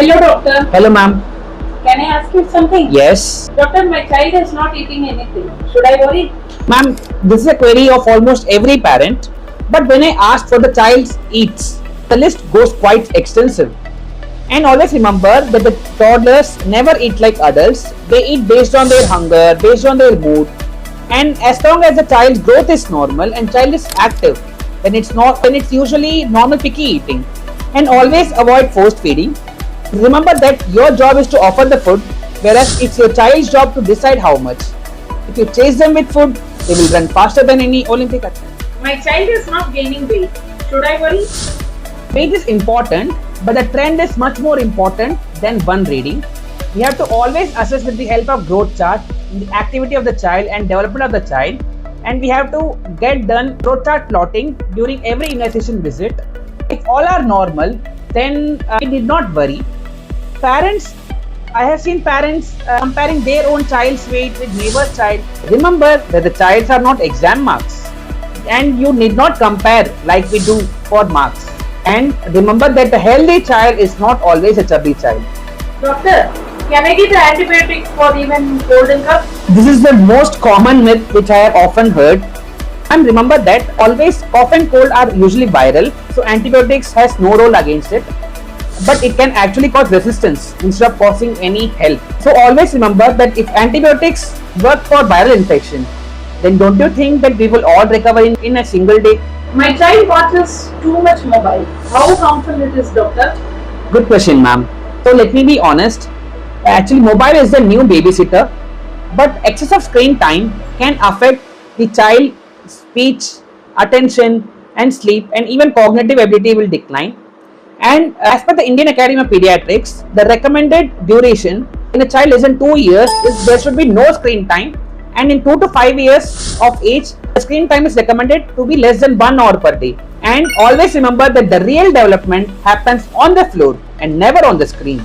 Hello, doctor. Hello, ma'am. Can I ask you something? Yes. Doctor, my child is not eating anything. Should I worry? Ma'am, this is a query of almost every parent. But when I ask for the child's eats, the list goes quite extensive. And always remember that the toddlers never eat like adults. They eat based on their hunger, based on their mood. And as long as the child's growth is normal and child is active, then it's usually normal picky eating. And always avoid forced feeding. Remember that your job is to offer the food, whereas it's your child's job to decide how much. If you chase them with food, they will run faster than any Olympic athlete. My child is not gaining weight. Should I worry? Weight is important, but the trend is much more important than one reading. We have to always assess with the help of growth chart, the activity of the child and development of the child, and we have to get done growth chart plotting during every immunization visit. If all are normal, then we need not worry. I have seen parents comparing their own child's weight with neighbor's child. Remember that the childs are not exam marks, and you need not compare like we do for marks. And remember that a healthy child is not always a chubby child. Doctor, can I get antibiotics for even cold and cough? This is the most common myth which I have often heard. And remember that always cough and cold are usually viral, so antibiotics has no role against it. But it can actually cause resistance instead of causing any help. So always remember that if antibiotics work for viral infection, then don't you think that we will all recover in a single day? My child watches too much mobile. How harmful it is, doctor? Good question, ma'am. So let me be honest. Actually, mobile is the new babysitter, but excess of screen time can affect the child's speech, attention, and sleep, and even cognitive ability will decline. And as per the Indian Academy of Pediatrics, the recommended duration in a child less than 2 years is there should be no screen time, and in 2 to 5 years of age, the screen time is recommended to be less than 1 hour per day. And always remember that the real development happens on the floor and never on the screen.